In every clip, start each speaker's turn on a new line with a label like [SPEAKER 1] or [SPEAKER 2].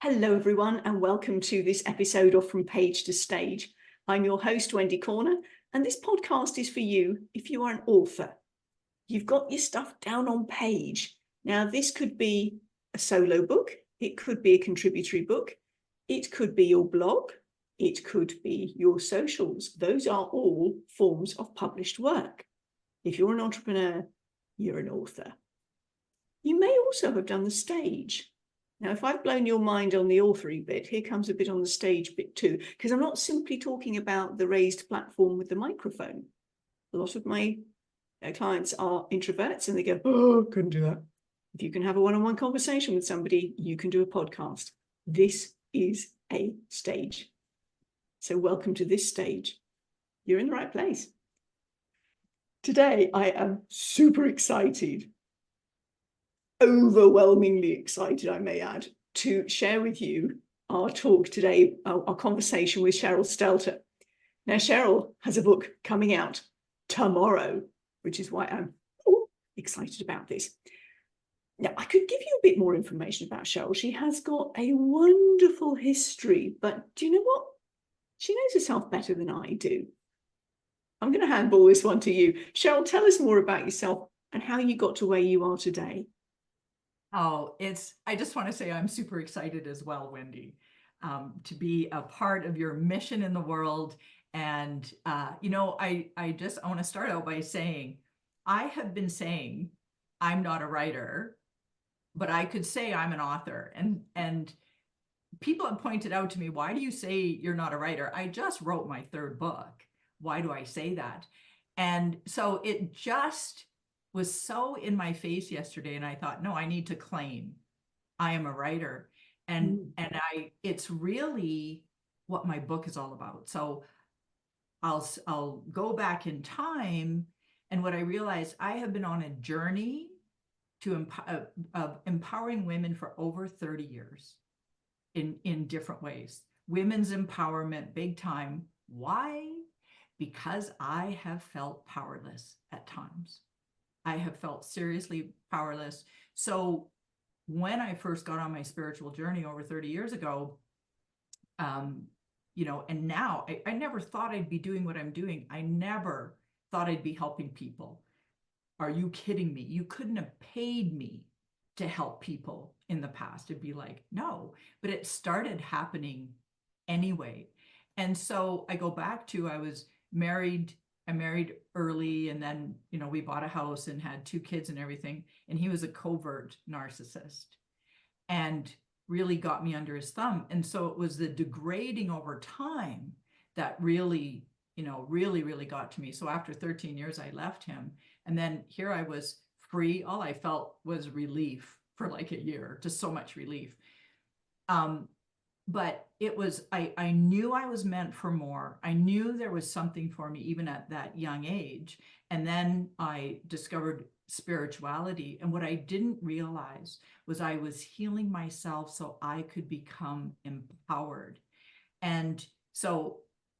[SPEAKER 1] Hello, everyone, and welcome to this episode of From Page to Stage. I'm your host, Wendy Corner, and this podcast is for you if you are an author. You've got your stuff down on page. Now, this could be a solo book. It could be a contributory book. It could be your blog. It could be your socials. Those are all forms of published work. If you're an entrepreneur, you're an author. You may also have done the stage. Now, if I've blown your mind on the authoring bit, here comes a bit on the stage bit too, because I'm not simply talking about the raised platform with the microphone. A lot of my clients are introverts and they go, oh, couldn't do that. If you can have a one-on-one conversation with somebody, you can do a podcast. This is a stage. So welcome to this stage. You're in the right place. Today, I am super excited, overwhelmingly excited, I may add, to share with you our talk today, our conversation with Cheryl Stelte. Now, Cheryl has a book coming out tomorrow, which is why I'm excited about this. Now, I could give you a bit more information about Cheryl. She has got a wonderful history, but do you know what? She knows herself better than I do. I'm going to handball this one to you. Cheryl, tell us more about yourself and how you got to where you are today.
[SPEAKER 2] Oh, I just want to say I'm super excited as well, Wendy, to be a part of your mission in the world. And, I want to start out by saying, I have been saying I'm not a writer, but I could say I'm an author. And people have pointed out to me, why do you say you're not a writer? I just wrote my third book. Why do I say that? And so it just was so in my face yesterday, and I thought, no, I need to claim I am a writer. And it's really what my book is all about. So I'll go back in time, and what I realized, I have been on a journey to of empowering women for over 30 years in different ways. Women's empowerment, big time. Why? Because I have felt powerless at times. I have felt seriously powerless. So when I first got on my spiritual journey over 30 years ago, and now I never thought I'd be doing what I'm doing. I never thought I'd be helping people. Are you kidding me? You couldn't have paid me to help people in the past. It'd be like, no, but it started happening anyway. And so I go back to, I married early, and then, we bought a house and had 2 kids and everything. And he was a covert narcissist and really got me under his thumb. And so it was the degrading over time that really, really got to me. So after 13 years, I left him. And then here I was free. All I felt was relief for like a year, just so much relief. But it was, I knew I was meant for more. I knew there was something for me even at that young age. And then I discovered spirituality. And what I didn't realize was I was healing myself so I could become empowered. And so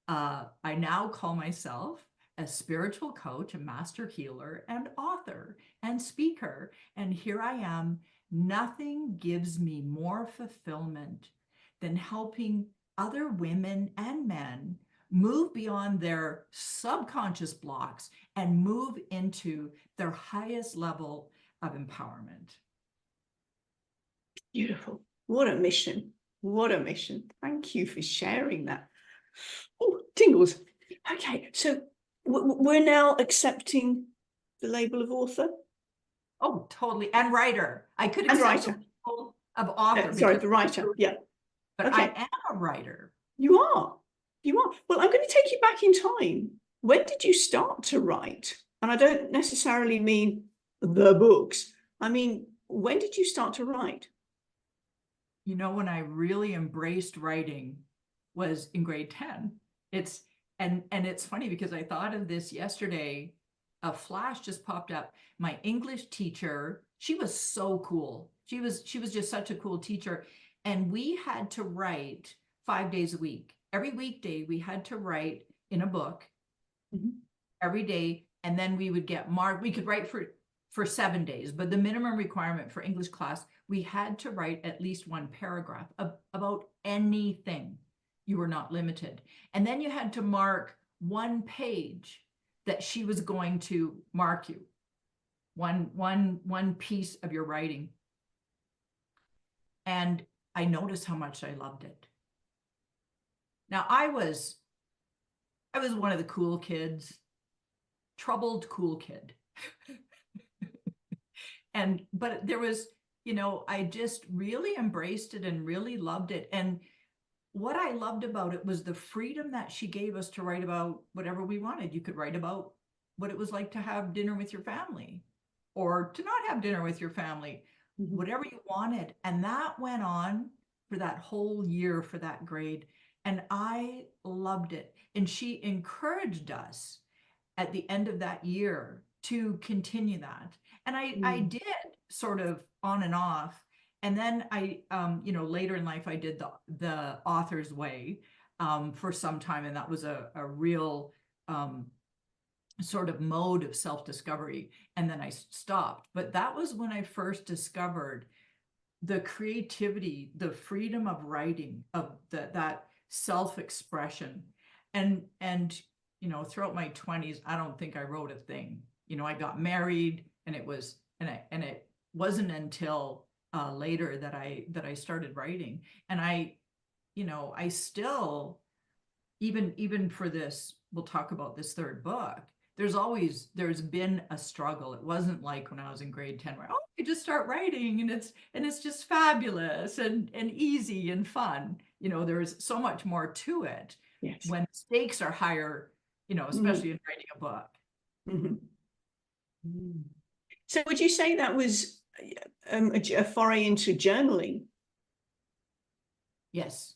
[SPEAKER 2] I now call myself a spiritual coach, a master healer, and author and speaker. And here I am. Nothing gives me more fulfillment than helping other women and men move beyond their subconscious blocks and move into their highest level of empowerment.
[SPEAKER 1] Beautiful. What a mission. What a mission. Thank you for sharing that. Oh, tingles. Okay, so we're now accepting the label of author?
[SPEAKER 2] Oh, totally. And writer. I could accept the label of author.
[SPEAKER 1] Sorry, the writer. Yeah.
[SPEAKER 2] But okay. I am a writer.
[SPEAKER 1] You are. You are. Well, I'm going to take you back in time. When did you start to write? And I don't necessarily mean the books. I mean, when did you start to write?
[SPEAKER 2] When I really embraced writing was in grade 10. And it's funny because I thought of this yesterday. A flash just popped up. My English teacher, she was so cool. She was just such a cool teacher. And we had to write 5 days a week. Every weekday, we had to write in a book every day. And then we would get marked. We could write for for 7 days, but the minimum requirement for English class, we had to write at least one paragraph about anything. You were not limited. And then you had to mark one page that she was going to mark you, one piece of your writing. And I noticed how much I loved it. Now, I was one of the cool kids, troubled cool kid. But there was, I just really embraced it and really loved it. And what I loved about it was the freedom that she gave us to write about whatever we wanted. You could write about what it was like to have dinner with your family or to not have dinner with your family, whatever you wanted. And that went on for that whole year for that grade. And I loved it. And she encouraged us at the end of that year to continue that. And I did sort of on and off. And then I, later in life, I did the author's way for some time. And that was a real sort of mode of self-discovery. And then I stopped. But that was when I first discovered the creativity, the freedom of writing, of that self-expression. And throughout my 20s, I don't think I wrote a thing. I got married, and it wasn't until later that I started writing. And I still, even for this, we'll talk about this third book, there's been a struggle. It wasn't like when I was in grade 10 where, you just start writing and it's just fabulous and easy and fun. There's so much more to it.
[SPEAKER 1] Yes.
[SPEAKER 2] When stakes are higher, especially in writing a book.
[SPEAKER 1] So would you say that was a foray into journaling?
[SPEAKER 2] Yes.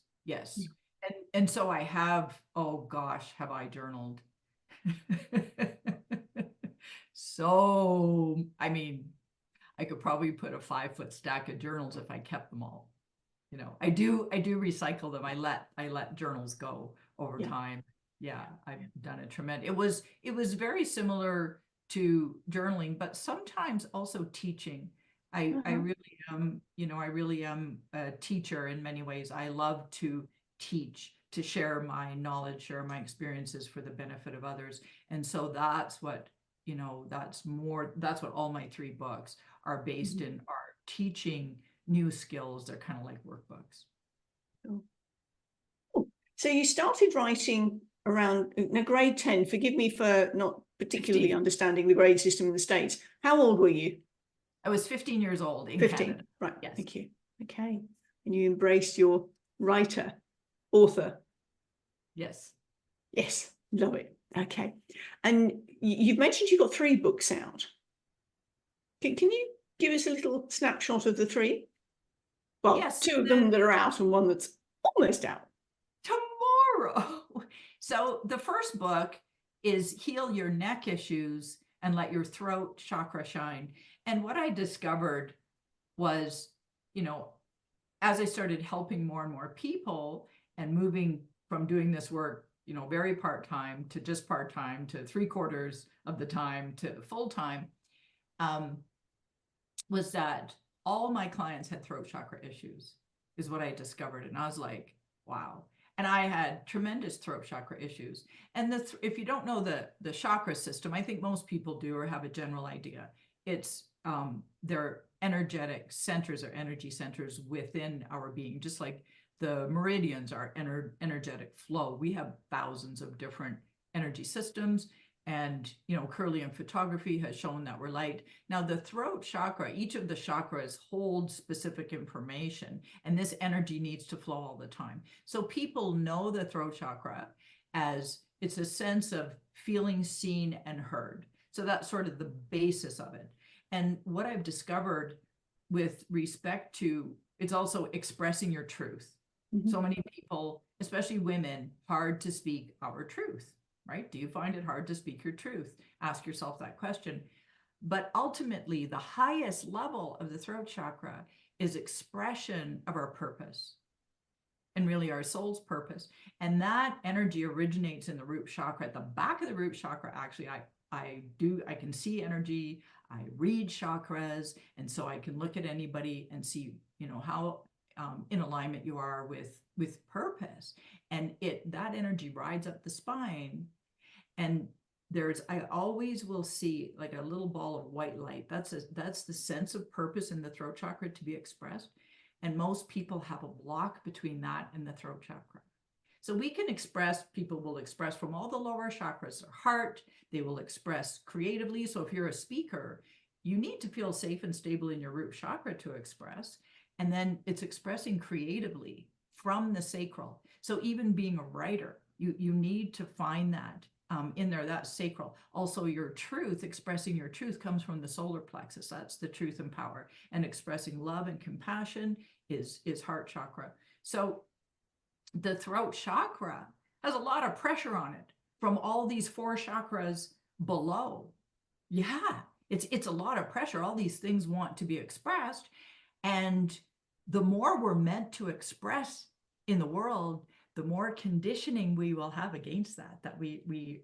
[SPEAKER 2] And so I have, oh gosh, have I journaled? So, I could probably put a 5-foot stack of journals if I kept them all. I do recycle them. I let journals go over time. Yeah, I've done a tremendous. It was very similar to journaling, but sometimes also teaching. I really am a teacher in many ways. I love to teach, to share my knowledge, share my experiences for the benefit of others. And so that's what all my 3 books are based in, are teaching new skills. They're kind of like workbooks.
[SPEAKER 1] So you started writing around grade 10. Forgive me for not particularly
[SPEAKER 2] 15.
[SPEAKER 1] Understanding the grade system in the States. How old were you?
[SPEAKER 2] I was 15 years old in
[SPEAKER 1] 15.
[SPEAKER 2] Canada.
[SPEAKER 1] Right.
[SPEAKER 2] Yes.
[SPEAKER 1] Thank you. Okay. And you embraced your author.
[SPEAKER 2] Yes.
[SPEAKER 1] Yes. Love it. Okay. And you've mentioned you've got 3 books out. Can you give us a little snapshot of the 3? Well,
[SPEAKER 2] yes,
[SPEAKER 1] 2 of them that are out and one that's almost out.
[SPEAKER 2] Tomorrow. So the first book is Heal Your Neck Issues and Let Your Throat Chakra Shine. And what I discovered was, as I started helping more and more people and moving from doing this work, very part-time to just part-time to 3/4 of the time to full-time, was that all my clients had throat chakra issues, is what I discovered. And I was like, wow. And I had tremendous throat chakra issues. And if you don't know the chakra system, I think most people do or have a general idea. It's they're energetic centers or energy centers within our being, just like the meridians are energetic flow. We have thousands of different energy systems. And, Hurqalya photography has shown that we're light. Now, the throat chakra, each of the chakras holds specific information, and this energy needs to flow all the time. So people know the throat chakra as it's a sense of feeling seen and heard. So that's sort of the basis of it. And what I've discovered with respect to, it's also expressing your truth. So many people, especially women, hard to speak our truth. Right? Do you find it hard to speak your truth? Ask yourself that question. But ultimately, the highest level of the throat chakra is expression of our purpose and really our soul's purpose. And that energy originates in the root chakra. At the back of the root chakra, actually, I can see energy, I read chakras, and so I can look at anybody and see, how in alignment you are with purpose. And that energy rides up the spine. And I always will see like a little ball of white light. That's the sense of purpose in the throat chakra to be expressed. And most people have a block between that and the throat chakra. So people will express from all the lower chakras, their heart, they will express creatively. So if you're a speaker, you need to feel safe and stable in your root chakra to express. And then it's expressing creatively from the sacral. So even being a writer, you need to find that in there, that's sacral. Also, your truth, expressing your truth comes from the solar plexus. That's the truth and power. And expressing love and compassion is heart chakra. So the throat chakra has a lot of pressure on it from all these 4 chakras below. Yeah, it's a lot of pressure. All these things want to be expressed. And the more we're meant to express in the world, the more conditioning we will have against that we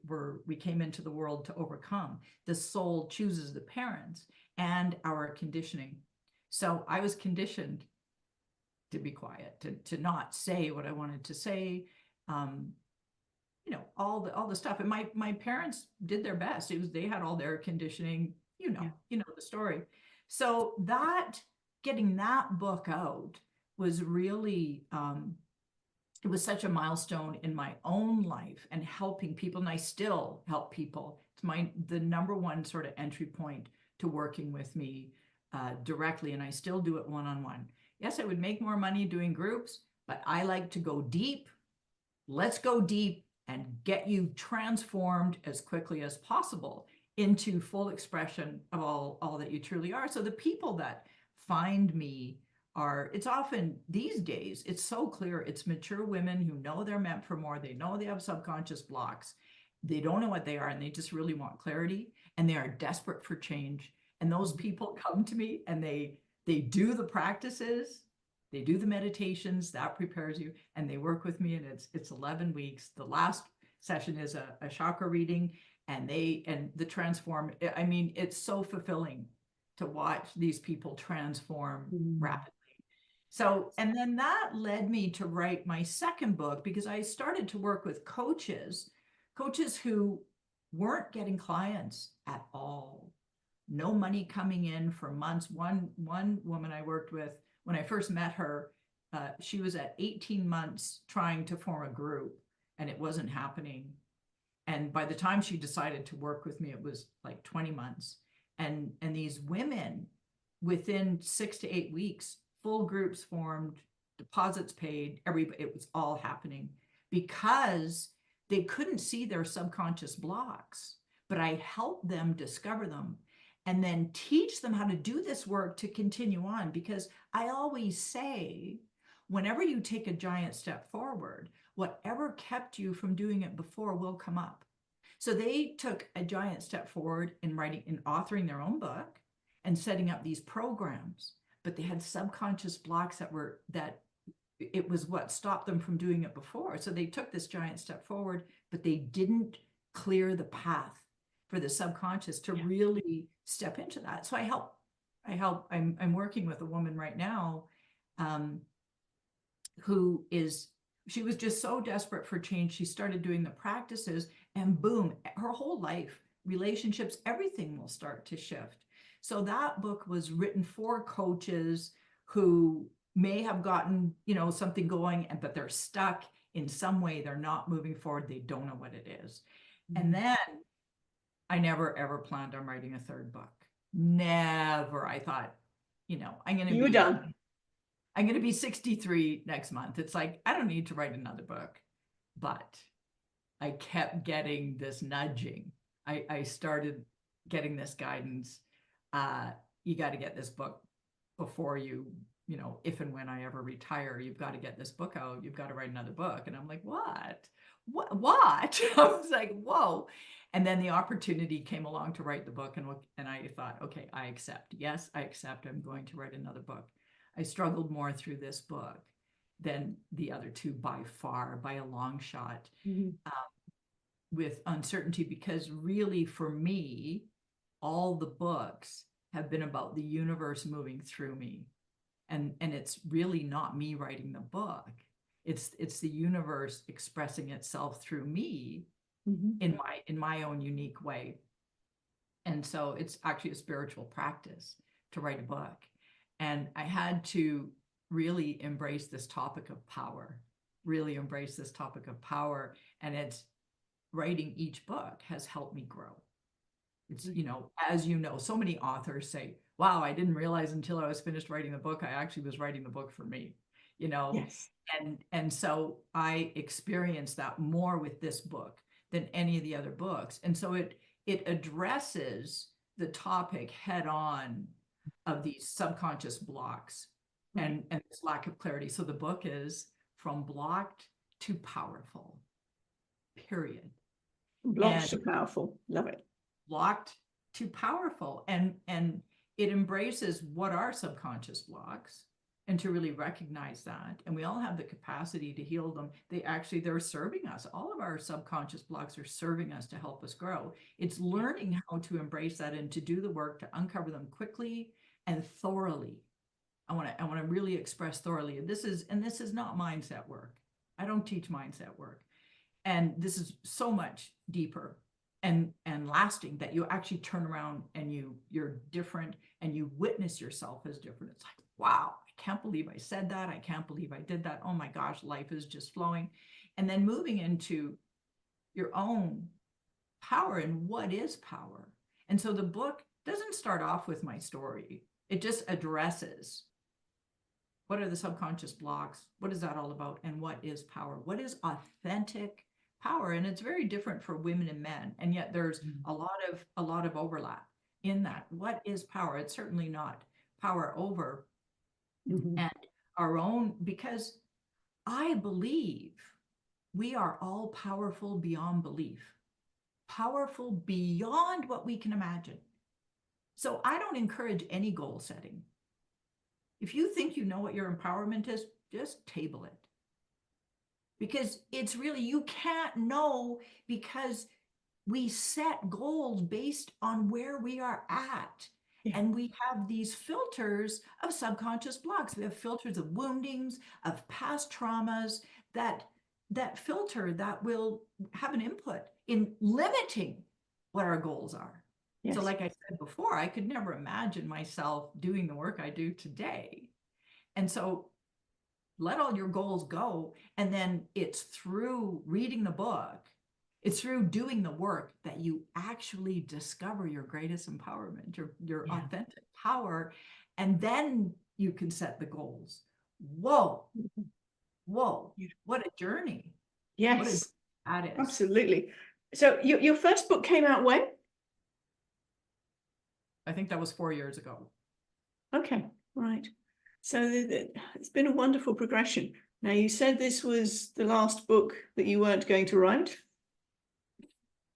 [SPEAKER 2] came into the world to overcome. The soul chooses the parents and our conditioning. So I was conditioned to be quiet, to not say what I wanted to say, all the stuff. And my parents did their best. They had all their conditioning, the story. So getting that book out was really, it was such a milestone in my own life and helping people. And I still help people. It's the number one sort of entry point to working with me directly. And I still do it one-on-one. Yes, I would make more money doing groups, but I like to go deep. Let's go deep and get you transformed as quickly as possible into full expression of all that you truly are. So the people that find me it's often these days, it's so clear. It's mature women who know they're meant for more. They know they have subconscious blocks. They don't know what they are, and they just really want clarity, and they are desperate for change. And those people come to me and they do the practices, they do the meditations that prepares you, and they work with me. And it's 11 weeks. The last session is a chakra reading, and the transform. I mean, it's so fulfilling to watch these people transform rapidly. So, and then that led me to write my second book, because I started to work with coaches who weren't getting clients at all. No money coming in for months. One woman I worked with, when I first met her, she was at 18 months trying to form a group, and it wasn't happening. And by the time she decided to work with me, it was like 20 months. And these women, within 6 to 8 weeks, full groups formed, deposits paid, it was all happening because they couldn't see their subconscious blocks. But I helped them discover them and then teach them how to do this work to continue on. Because I always say, whenever you take a giant step forward, whatever kept you from doing it before will come up. So they took a giant step forward in authoring their own book and setting up these programs, but they had subconscious blocks that it was what stopped them from doing it before. So they took this giant step forward, but they didn't clear the path for the subconscious to really step into that. So I'm working with a woman right now she was just so desperate for change. She started doing the practices, and boom, her whole life, relationships, everything will start to shift. So that book was written for coaches who may have gotten, something going, but they're stuck in some way. They're not moving forward. They don't know what it is. And then I never, ever planned on writing a third book. Never. I thought,
[SPEAKER 1] You're done.
[SPEAKER 2] I'm going to be 63 next month. It's like, I don't need to write another book. But I kept getting this nudging. I started getting this guidance. You got to get this book before if and when I ever retire, you've got to get this book out. You've got to write another book. And I'm like, what? I was like, whoa. And then the opportunity came along to write the book. And I thought, okay, I accept. Yes, I accept. I'm going to write another book. I struggled more through this book than the other two by far, by a long shot. with uncertainty, because really for me, all the books have been about the universe moving through me. And it's really not me writing the book. It's the universe expressing itself through me in my own unique way. And so it's actually a spiritual practice to write a book. And I had to really embrace this topic of power, really embrace this topic of power. And it's writing each book has helped me grow. It's, you know, as you know, so many authors say, wow, I didn't realize until I was finished writing the book, I actually was writing the book for me, you know?
[SPEAKER 1] Yes.
[SPEAKER 2] And so I experienced that more with this book than any of the other books. And so it addresses the topic head on of these subconscious blocks and this lack of clarity. So the book is From Blocked to Powerful, period.
[SPEAKER 1] Blocked to powerful. Love it.
[SPEAKER 2] Blocked to powerful. And it embraces what are subconscious blocks, and to really recognize that. And we all have the capacity to heal them. They're serving us. All of our subconscious blocks are serving us to help us grow. It's learning how to embrace that and to do the work to uncover them quickly and thoroughly. I want to really express thoroughly. And this is not mindset work. I don't teach mindset work. And this is so much deeper and lasting, that you actually turn around and you're different and you witness yourself as different. It's like, wow, I can't believe I said that. I can't believe I did that. Oh my gosh, life is just flowing. And then moving into your own power and what is power. And so the book doesn't start off with my story. It just addresses what are the subconscious blocks? What is that all about? And what is power? What is authentic power? And it's very different for women and men. And yet there's a lot of overlap in that. What is power? It's certainly not power over and our own, because I believe we are all powerful beyond belief, powerful beyond what we can imagine. So I don't encourage any goal setting. If you think you know what your empowerment is, just table it. Because it's really, you can't know, because we set goals based on where we are at. Yeah. And we have these filters of subconscious blocks. We have filters of woundings, of past traumas, that filter that will have an input in limiting what our goals are. Yes. So like I said before, I could never imagine myself doing the work I do today. And so let all your goals go. And then it's through reading the book, it's through doing the work, that you actually discover your greatest empowerment, your authentic power. And then you can set the goals. Whoa, what a journey.
[SPEAKER 1] Yes,
[SPEAKER 2] that is.
[SPEAKER 1] Absolutely. So your first book came out when?
[SPEAKER 2] I think that was 4 years ago.
[SPEAKER 1] Okay, right. So it's been a wonderful progression. Now, you said this was the last book that you weren't going to write.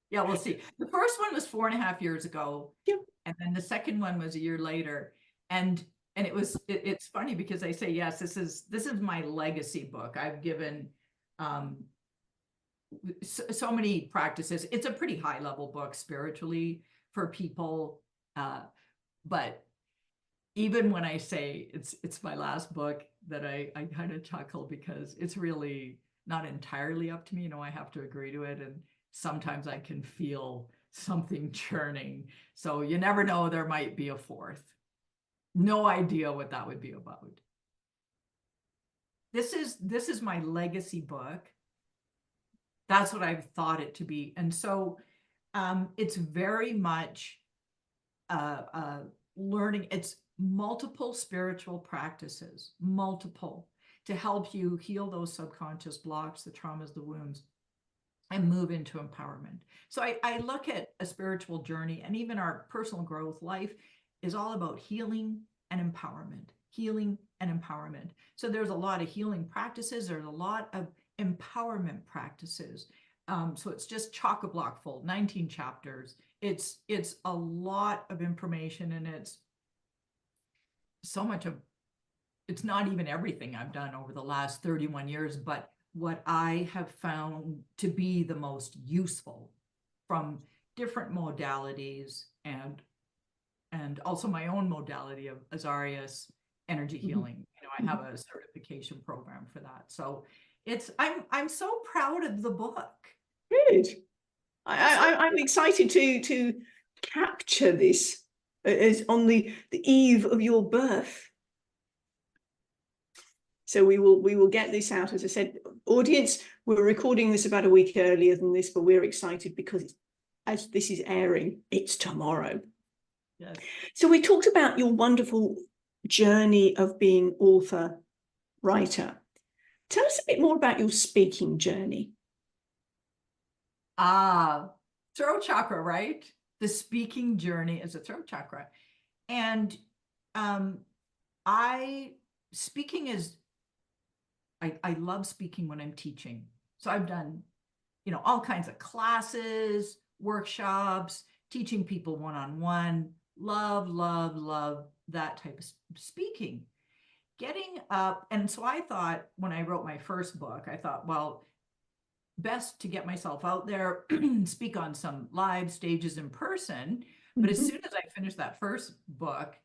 [SPEAKER 2] Yeah, we'll see. The first one was 4.5 years ago.
[SPEAKER 1] Yeah.
[SPEAKER 2] And then the second one was a year later. And it's funny, because I say, yes, this is my legacy book. I've given so many practices. It's a pretty high level book spiritually for people. But even when I say it's my last book, that I kind of chuckle, because it's really not entirely up to me. You know, I have to agree to it. And sometimes I can feel something churning. So you never know, there might be a fourth. No idea what that would be about. This is my legacy book. That's what I've thought it to be. And so it's very much learning. It's multiple spiritual practices, multiple, to help you heal those subconscious blocks, the traumas, the wounds, and move into empowerment. So I look at a spiritual journey, and even our personal growth. Life is all about healing and empowerment, healing and empowerment. So there's a lot of healing practices. There's a lot of empowerment practices. So it's just chock-a-block full, 19 chapters. It's a lot of information, and it's so much of, it's not even everything I've done over the last 31 years, but what I have found to be the most useful from different modalities and also my own modality of Azarias energy healing. You know, I have a certification program for that. So I'm so proud of the book.
[SPEAKER 1] Good. I'm excited to capture this as on the eve of your birth. So we will get this out. As I said, audience, we're recording this about a week earlier than this, but we're excited because as this is airing, it's tomorrow.
[SPEAKER 2] Yes.
[SPEAKER 1] So we talked about your wonderful journey of being author, writer. Tell us a bit more about your speaking journey.
[SPEAKER 2] Throat chakra, right? The speaking journey is a throat chakra. And speaking is, I love speaking when I'm teaching. So I've done, you know, all kinds of classes, workshops, teaching people one-on-one. Love that type of speaking. Getting up, and so I thought when I wrote my first book, I thought, well, best to get myself out there, speak on some live stages in person. But as soon as I finished that first book,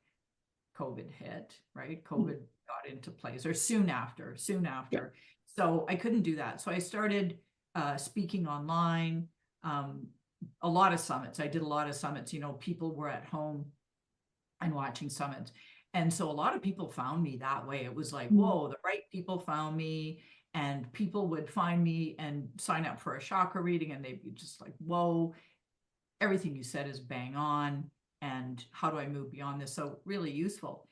[SPEAKER 2] COVID hit, right? COVID got into place, or soon after. Yeah. So I couldn't do that. So I started speaking online, a lot of summits. I did a lot of summits, you know, people were at home and watching summits. And so a lot of people found me that way. It was like, whoa, the right people found me, and people would find me and sign up for a chakra reading, and they'd be just like, whoa, everything you said is bang on. And how do I move beyond this? So really useful.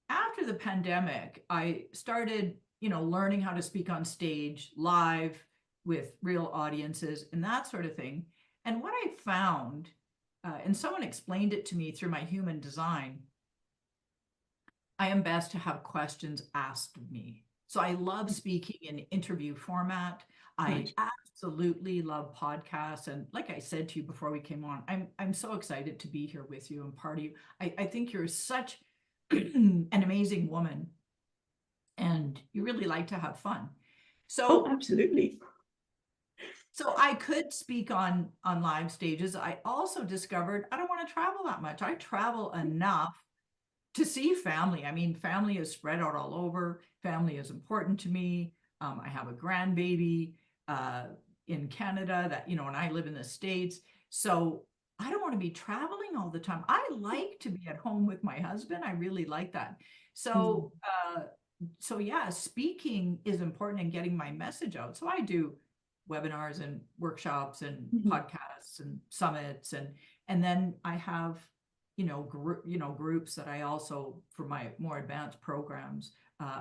[SPEAKER 2] After the pandemic, I started, you know, learning how to speak on stage live with real audiences and that sort of thing. And what I found, and someone explained it to me through my human design, I am best to have questions asked of me. So I love speaking in interview format. I absolutely love podcasts. And like I said to you before we came on, I'm so excited to be here with you and part of you. I think you're such an amazing woman, and you really like to have fun. So
[SPEAKER 1] absolutely.
[SPEAKER 2] So I could speak on live stages. I also discovered I don't want to travel that much. I travel enough to see family. I mean, family is spread out all over. Family is important to me. I have a grandbaby in Canada that, you know, and I live in the States. So I don't want to be traveling all the time. I like to be at home with my husband. I really like that. So, so yeah, speaking is important in getting my message out. So I do webinars and workshops and podcasts and summits, and then I have groups that I also, for my more advanced programs,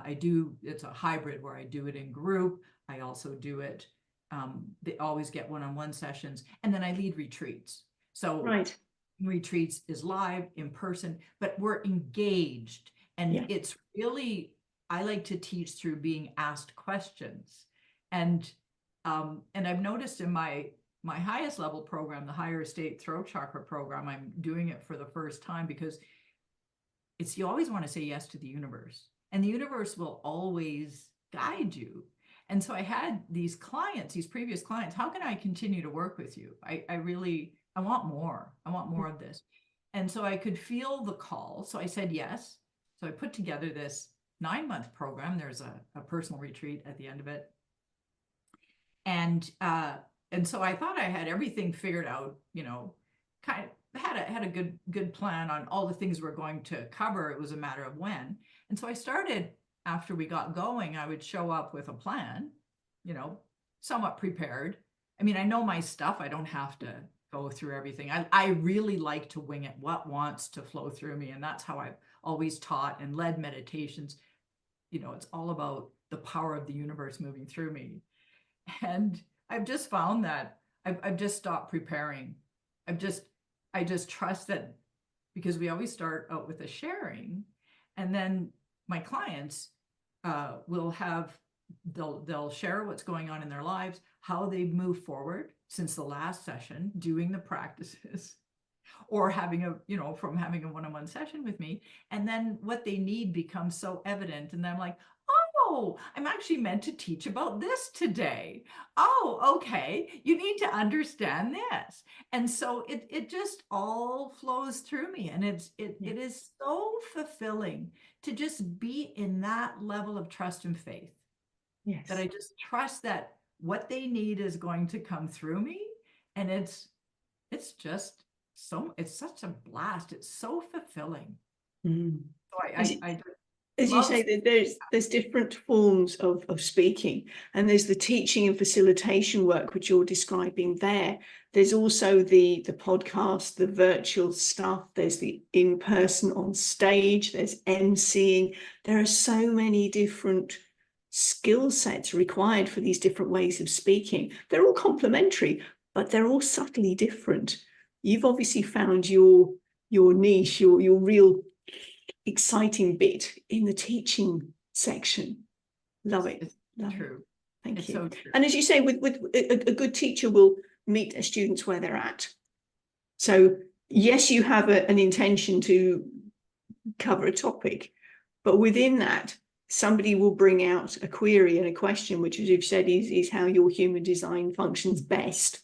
[SPEAKER 2] it's a hybrid where I do it in group. I also do it, they always get one-on-one sessions, and then I lead retreats. So retreats is live, in person, but we're engaged, and it's really, I like to teach through being asked questions. And I've noticed in my highest level program, the higher estate throat chakra program, I'm doing it for the first time because you always want to say yes to the universe, and the universe will always guide you. And so I had these previous clients, how can I continue to work with you? I want more. I want more of this. And so I could feel the call. So I said yes. So I put together this 9-month program. There's a personal retreat at the end of it. And so I thought I had everything figured out, you know, kind of had a good plan on all the things we're going to cover. It was a matter of when. And so I started, after we got going, I would show up with a plan, you know, somewhat prepared. I mean, I know my stuff. I don't have to go through everything. I really like to wing it, what wants to flow through me. And that's how I've always taught and led meditations. You know, it's all about the power of the universe moving through me. And I've just found that I've just stopped preparing. I just trust that, because we always start out with a sharing, and then my clients will they'll share what's going on in their lives, how they've moved forward since the last session, doing the practices, or from having a one-on-one session with me. And then what they need becomes so evident. And I'm like, oh, I'm actually meant to teach about this today. Oh, okay. You need to understand this. And so it just all flows through me. And it is so fulfilling to just be in that level of trust and faith.
[SPEAKER 1] Yes.
[SPEAKER 2] That I just trust that what they need is going to come through me. And it's just it's such a blast. It's so fulfilling.
[SPEAKER 1] Mm.
[SPEAKER 2] So I
[SPEAKER 1] As you
[SPEAKER 2] love.
[SPEAKER 1] say, that there's different forms of speaking, and there's the teaching and facilitation work which you're describing there. There's also the podcast, the virtual stuff. There's the in-person on stage. There's emceeing. There are so many different skill sets required for these different ways of speaking. They're all complementary, but they're all subtly different. You've obviously found your niche, your real exciting bit in the teaching section. Love it.
[SPEAKER 2] It's
[SPEAKER 1] Love
[SPEAKER 2] true.
[SPEAKER 1] It. Thank
[SPEAKER 2] It's
[SPEAKER 1] you.
[SPEAKER 2] so true.
[SPEAKER 1] And as you say, with a good teacher will meet their students where they're at. So yes, you have an intention to cover a topic, but within that, somebody will bring out a query and a question, which, as you've said, is how your human design functions best.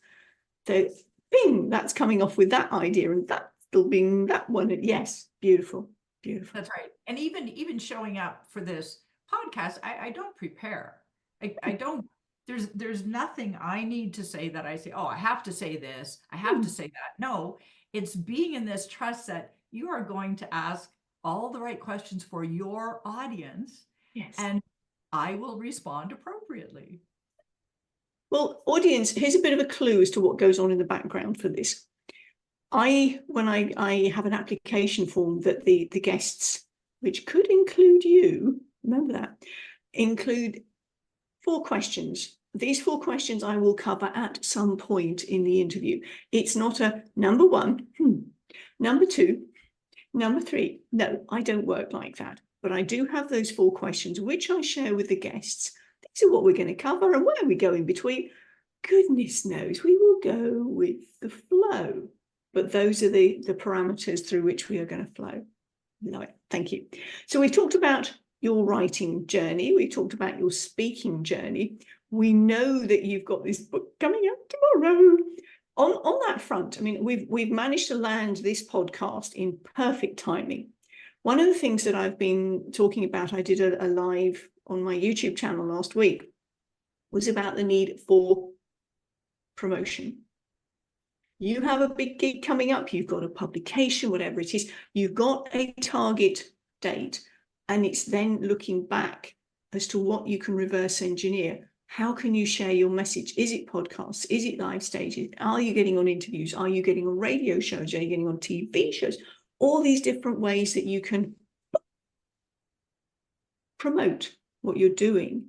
[SPEAKER 1] So bing, that's coming off with that idea, and that's still being that one. Yes, beautiful. Beautiful.
[SPEAKER 2] That's right. And even showing up for this podcast, I don't prepare. I don't, there's nothing I need to say that I say, oh, I have to say this, I have to say that. No, it's being in this trust that you are going to ask all the right questions for your audience.
[SPEAKER 1] Yes.
[SPEAKER 2] And I will respond appropriately.
[SPEAKER 1] Well, audience, here's a bit of a clue as to what goes on in the background for this. When I have an application form that the guests, which could include you, remember that, include 4 questions. These 4 questions I will cover at some point in the interview. It's not a number 1, number 2, number 3. No, I don't work like that. But I do have those 4 questions, which I share with the guests. These are what we're going to cover, and where we go in between, goodness knows, we will go with the flow. But those are the parameters through which we are going to flow. Love it. Thank you. So we've talked about your writing journey. We've talked about your speaking journey. We know that you've got this book coming out tomorrow. On that front, I mean, we've managed to land this podcast in perfect timing. One of the things that I've been talking about, I did a live on my YouTube channel last week, was about the need for promotion. You have a big gig coming up, you've got a publication, whatever it is, you've got a target date, and it's then looking back as to what you can reverse engineer. How can you share your message? Is it podcasts? Is it live stages? Are you getting on interviews? Are you getting on radio shows? Are you getting on TV shows? All these different ways that you can promote what you're doing.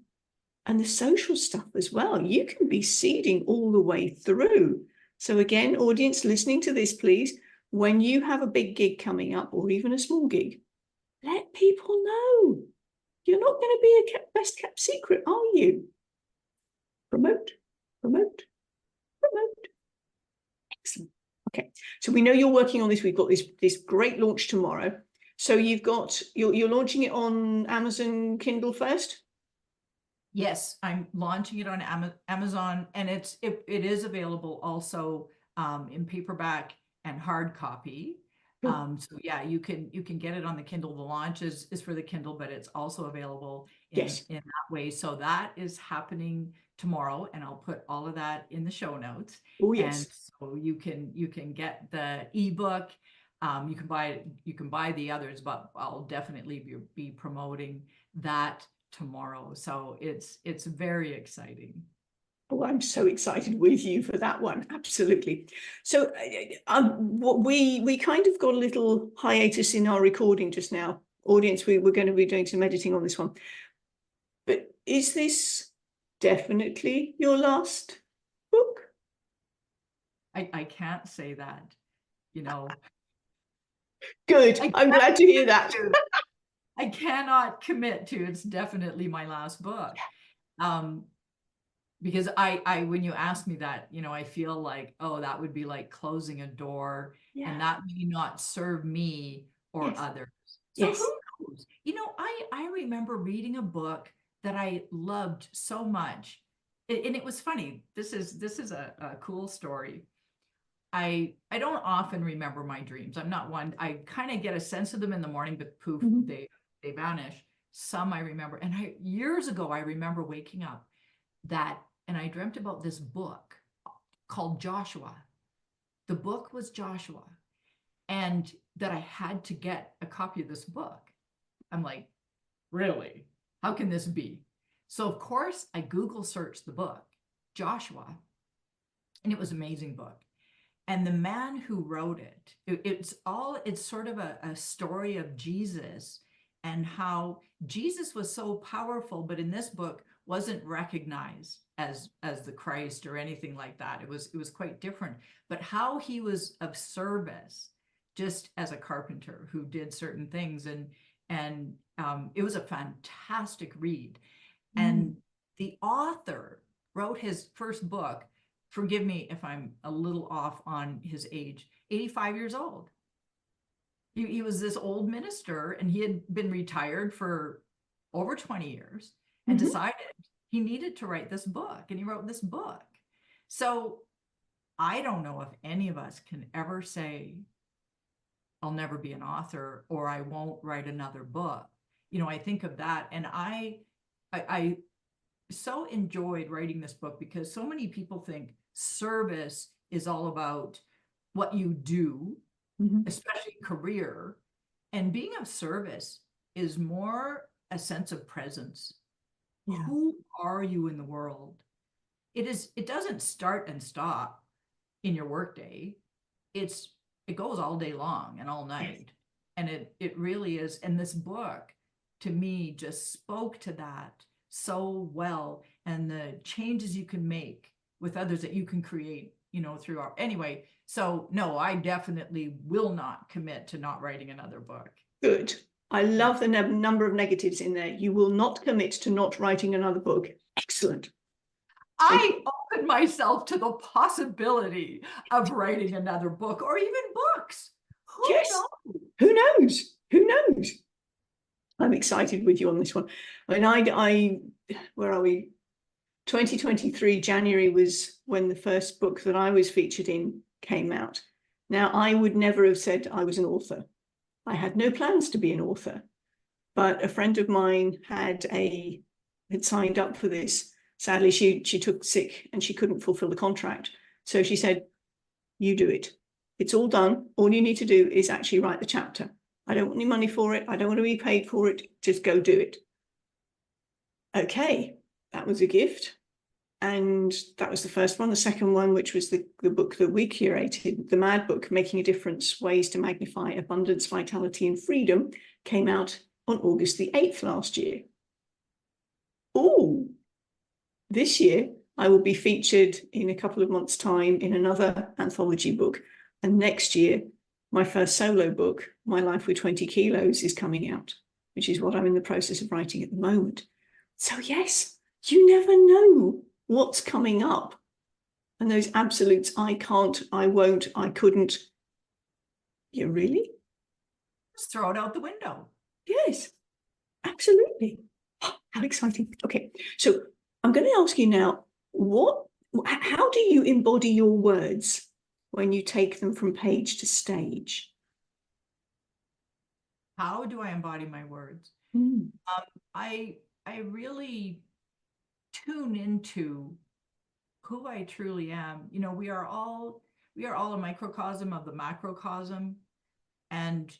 [SPEAKER 1] And the social stuff as well. You can be seeding all the way through. So again, audience listening to this, please, when you have a big gig coming up or even a small gig, let people know. You're not going to be a best kept secret, are you? Promote, promote, promote. Excellent. Okay, so we know you're working on this. We've got this great launch tomorrow. So you're launching it on Amazon Kindle first?
[SPEAKER 2] Yes, I'm launching it on Amazon, and it is available also in paperback and hard copy. So yeah, you can get it on the Kindle. The launch is for the Kindle, but it's also available in that way. So that is happening tomorrow, and I'll put all of that in the show notes.
[SPEAKER 1] Oh yes.
[SPEAKER 2] And so you can get the ebook. You can buy the others, but I'll definitely be promoting that tomorrow. So it's very exciting.
[SPEAKER 1] Oh, I'm so excited with you for that one. Absolutely. So we kind of got a little hiatus in our recording just now. Audience, we're going to be doing some editing on this one. But is this definitely your last book?
[SPEAKER 2] I can't say that, you know.
[SPEAKER 1] Good. I'm glad to hear that.
[SPEAKER 2] I cannot commit to it's definitely my last book. Because I when you ask me that, you know, I feel like, oh, that would be like closing a door, and that may not serve me or others. So who knows? You know, I remember reading a book that I loved so much. And it was funny. This is a cool story. I don't often remember my dreams. I'm not one. I kind of get a sense of them in the morning, but poof, they vanish. Some I remember. And years ago, I remember waking up and I dreamt about this book called Joshua. The book was Joshua, and that I had to get a copy of this book. I'm like, really? How can this be? So of course I Google searched the book, Joshua, and it was an amazing book. And the man who wrote it's sort of a story of Jesus and how Jesus was so powerful, but in this book wasn't recognized as the Christ or anything like that. It was quite different, but how he was of service just as a carpenter who did certain things. And it was a fantastic read. And the author wrote his first book, forgive me if I'm a little off on his age, 85 years old. He was this old minister, and he had been retired for over 20 years and decided he needed to write this book, and he wrote this book. So I don't know if any of us can ever say, I'll never be an author, or I won't write another book. I think of that, and I so enjoyed writing this book because so many people think service is all about what you do, especially career, and being of service is more a sense of presence. Yeah. Who are you in the world? It doesn't start and stop in your workday. It goes all day long and all night. And it really is. And this book to me just spoke to that so well, and the changes you can make with others that you can create, through anyway. So no, I definitely will not commit to not writing another book.
[SPEAKER 1] Good. I love the number of negatives in there. You will not commit to not writing another book. Excellent.
[SPEAKER 2] I open myself to the possibility of writing another book, or even books. Who knows?
[SPEAKER 1] Who knows? Who knows? I'm excited with you on this one. I mean, where are we? 2023, January was when the first book that I was featured in came out. Now, I would never have said I was an author. I had no plans to be an author, but a friend of mine had signed up for this. Sadly, she took sick and she couldn't fulfill the contract. So she said, you do it. It's all done. All you need to do is actually write the chapter. I don't want any money for it. I don't want to be paid for it. Just go do it. Okay, that was a gift. And that was the first one. The second one, which was the book that we curated, The Mad Book, Making a Difference, Ways to Magnify Abundance, Vitality and Freedom, came out on August the 8th last year. Oh, this year I will be featured in a couple of months' time in another anthology book. And next year, my first solo book, My Life with 20 Kilos, is coming out, which is what I'm in the process of writing at the moment. So yes, you never know what's coming up. And those absolutes, I can't, I won't, I couldn't. Yeah, really?
[SPEAKER 2] Just throw it out the window.
[SPEAKER 1] Yes, absolutely. Oh, how exciting. Okay, so I'm going to ask you now, how do you embody your words when you take them from page to stage?
[SPEAKER 2] How do I embody my words? I really tune into who I truly am. We are all a microcosm of the macrocosm, and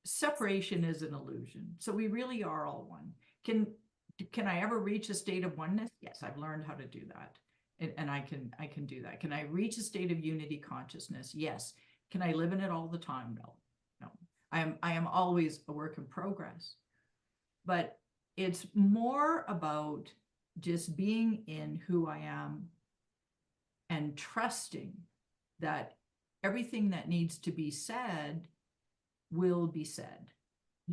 [SPEAKER 2] separation is an illusion. So we really are all one. Can I ever reach a state of oneness? Yes, I've learned how to do that. And I can do that. Can I reach a state of unity consciousness? Yes. Can I live in it all the time? No. I am always a work in progress. But it's more about just being in who I am and trusting that everything that needs to be said will be said.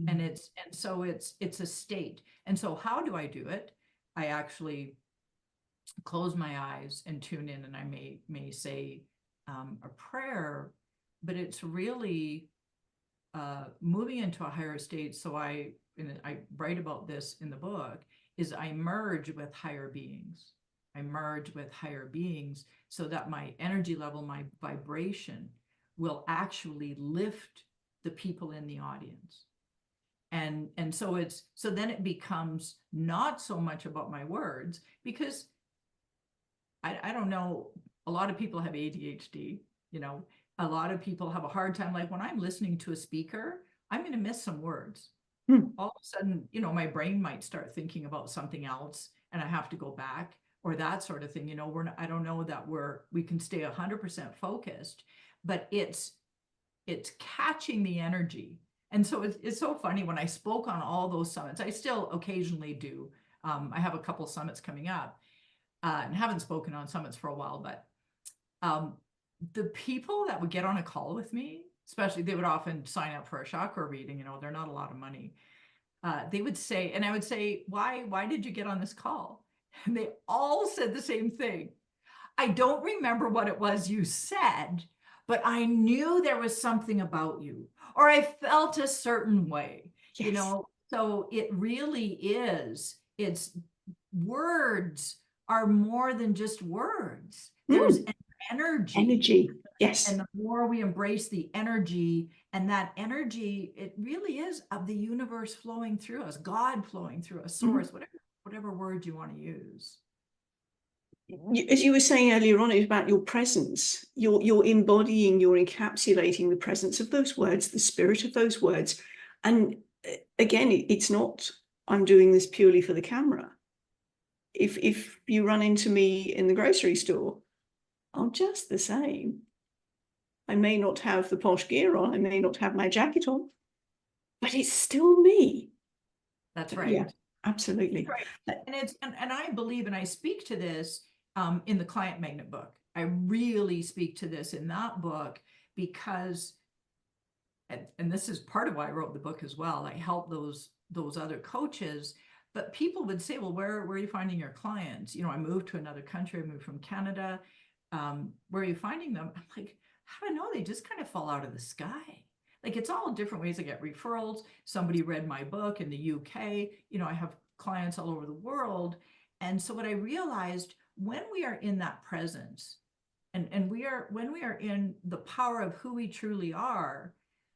[SPEAKER 2] And so it's a state. And so how do I do it? I actually close my eyes and tune in, and I may say a prayer, but it's really moving into a higher state. So I write about this in the book, is I merge with higher beings. I merge with higher beings so that my energy level, my vibration will actually lift the people in the audience. And so then it becomes not so much about my words, because I don't know, a lot of people have ADHD, a lot of people have a hard time. Like when I'm listening to a speaker, I'm going to miss some words. All of a sudden, my brain might start thinking about something else and I have to go back, or that sort of thing. I don't know that we can stay 100% focused, but it's catching the energy. And so it's so funny, when I spoke on all those summits, I still occasionally do. I have a couple summits coming up, and haven't spoken on summits for a while, but the people that would get on a call with me, especially, they would often sign up for a chakra reading, they're not a lot of money. They would say, and I would say, why did you get on this call? And they all said the same thing. I don't remember what it was you said, but I knew there was something about you, or I felt a certain way,
[SPEAKER 1] Yes.
[SPEAKER 2] So it really is, words are more than just words. There's an energy.
[SPEAKER 1] Yes.
[SPEAKER 2] And the more we embrace the energy, and that energy, it really is of the universe flowing through us, God flowing through us, source, whatever word you want to use.
[SPEAKER 1] As you were saying earlier on, it's about your presence. You're embodying, you're encapsulating the presence of those words, the spirit of those words. And again, it's not, I'm doing this purely for the camera. If you run into me in the grocery store, I'm just the same. I may not have the posh gear on, I may not have my jacket on, but it's still me.
[SPEAKER 2] That's right.
[SPEAKER 1] Yeah, absolutely.
[SPEAKER 2] Right. And I believe, and I speak to this in the Client Magnet book. I really speak to this in that book because, and this is part of why I wrote the book as well. I help those other coaches, but people would say, well, where are you finding your clients? I moved to another country, I moved from Canada. Where are you finding them? I'm like, how do I know? They just kind of fall out of the sky. Like, it's all different ways. I get referrals. Somebody read my book in the UK. I have clients all over the world. And so what I realized, when we are in that presence, and when we are in the power of who we truly are,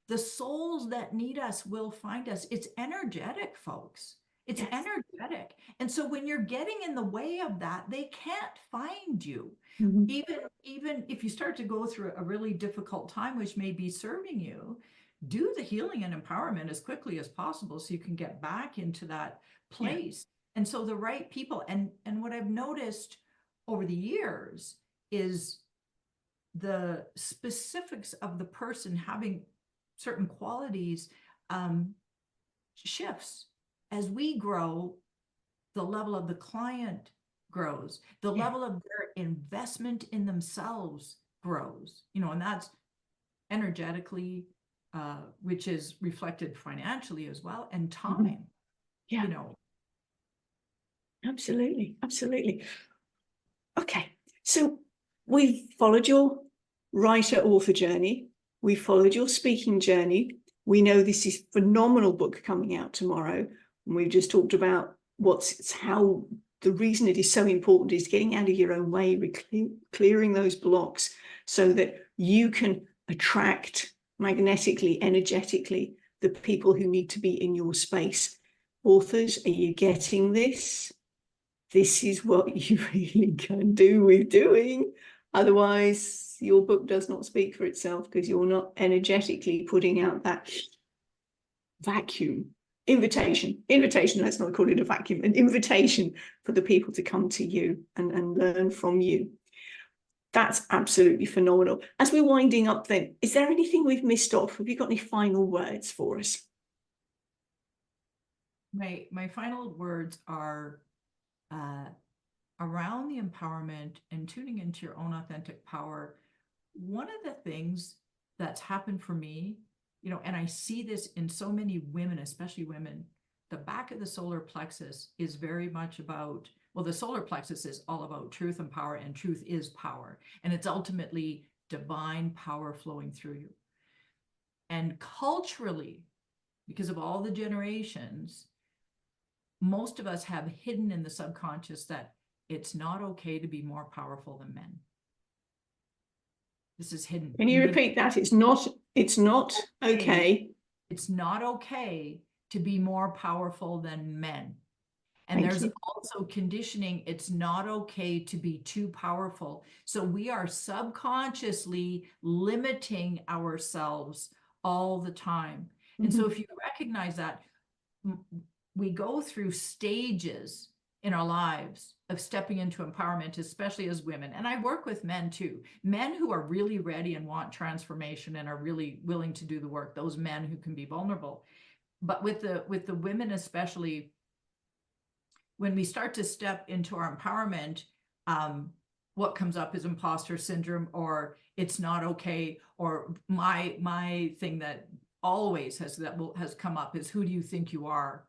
[SPEAKER 2] the souls that need us will find us. It's energetic, folks. It's energetic. And so when you're getting in the way of that, they can't find you. Even if you start to go through a really difficult time, which may be serving you, do the healing and empowerment as quickly as possible so you can get back into that place. And so the right people, and what I've noticed over the years is the specifics of the person having certain qualities shifts. As we grow, the level of the client grows, the level of their investment in themselves grows, and that's energetically, which is reflected financially as well, and time.
[SPEAKER 1] Absolutely. Okay, so we've followed your writer-author journey. We followed your speaking journey. We know this is a phenomenal book coming out tomorrow. And we've just talked about how the reason it is so important is getting out of your own way, clearing those blocks so that you can attract magnetically, energetically, the people who need to be in your space. Authors, are you getting this? This is what you really can do with doing. Otherwise, your book does not speak for itself, because you're not energetically putting out that vacuum. Invitation, let's not call it a vacuum, an invitation for the people to come to you and learn from you. That's absolutely phenomenal. As we're winding up then, is there anything we've missed off? Have you got any final words for us?
[SPEAKER 2] My final words are around the empowerment and tuning into your own authentic power. One of the things that's happened for me, and I see this in so many women, especially women, the back of the solar plexus is very much about, well, the solar plexus is all about truth and power, and truth is power. And it's ultimately divine power flowing through you. And culturally, because of all the generations, most of us have hidden in the subconscious that it's not okay to be more powerful than men. This is hidden.
[SPEAKER 1] Can you repeat that? It's not okay.
[SPEAKER 2] It's not okay to be more powerful than men. And
[SPEAKER 1] Thank
[SPEAKER 2] there's
[SPEAKER 1] you.
[SPEAKER 2] also conditioning. It's not okay to be too powerful. So we are subconsciously limiting ourselves all the time. And so if you recognize that, we go through stages in our lives of stepping into empowerment, especially as women. And I work with men too, men who are really ready and want transformation and are really willing to do the work, those men who can be vulnerable. But with the women, especially, when we start to step into our empowerment, what comes up is imposter syndrome, or it's not okay, or my thing that always has come up is, who do you think you are?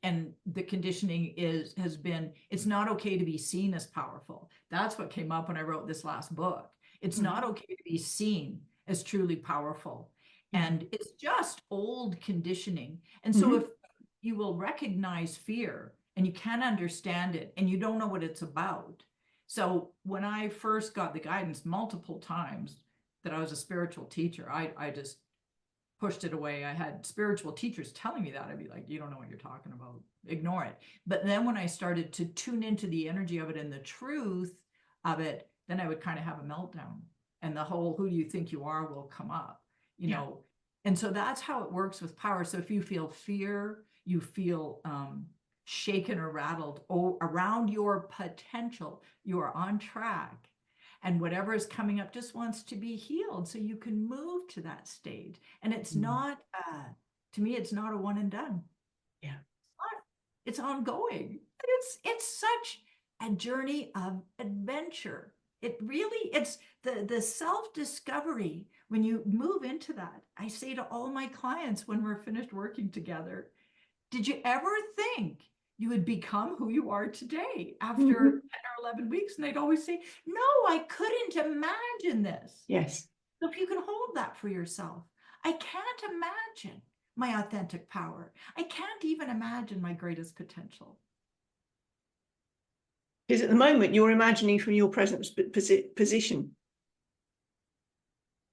[SPEAKER 2] And the conditioning has been, it's not okay to be seen as powerful. That's what came up when I wrote this last book. It's not okay to be seen as truly powerful. And it's just old conditioning. And so if you will recognize fear and you can't understand it and you don't know what it's about. So when I first got the guidance multiple times that I was a spiritual teacher, I just pushed it away. I had spiritual teachers telling me that. I'd be like, you don't know what you're talking about. Ignore it. But then when I started to tune into the energy of it and the truth of it, then I would kind of have a meltdown. And the whole, who do you think you are, will come up, you know. And so that's how it works with power. So if you feel fear, you feel shaken or rattled around your potential, you are on track. And whatever is coming up just wants to be healed, so you can move to that stage. And it's not, to me, it's not a one and done.
[SPEAKER 1] Yeah,
[SPEAKER 2] it's ongoing. It's such a journey of adventure. It really, it's the self-discovery. When you move into that, I say to all my clients when we're finished working together, did you ever think you would become who you are today after 10 or 11 weeks? And they'd always say, no, I couldn't imagine this.
[SPEAKER 1] Yes.
[SPEAKER 2] So if you can hold that for yourself, I can't imagine my authentic power. I can't even imagine my greatest potential.
[SPEAKER 1] Because at the moment you're imagining from your present position.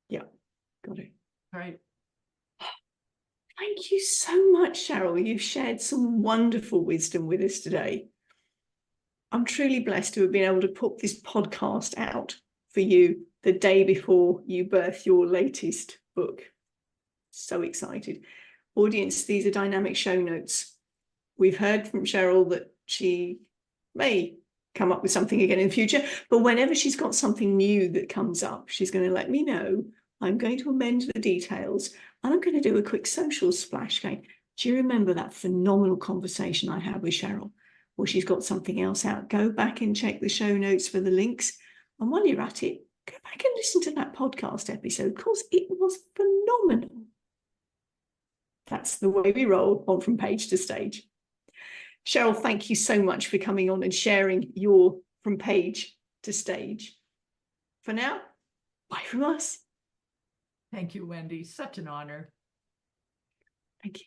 [SPEAKER 1] Yeah, got it.
[SPEAKER 2] Right.
[SPEAKER 1] Thank you so much, Cheryl. You've shared some wonderful wisdom with us today. I'm truly blessed to have been able to put this podcast out for you the day before you birth your latest book. So excited. Audience, these are dynamic show notes. We've heard from Cheryl that she may come up with something again in the future, but whenever she's got something new that comes up, she's going to let me know. I'm going to amend the details, and I'm going to do a quick social splash going, do you remember that phenomenal conversation I had with Cheryl? Well, she's got something else out. Go back and check the show notes for the links. And while you're at it, go back and listen to that podcast episode, because it was phenomenal. That's the way we roll on From Page to Stage. Cheryl, thank you so much for coming on and sharing your From Page to Stage. For now, bye from us.
[SPEAKER 2] Thank you, Wendy. Such an honor.
[SPEAKER 1] Thank you.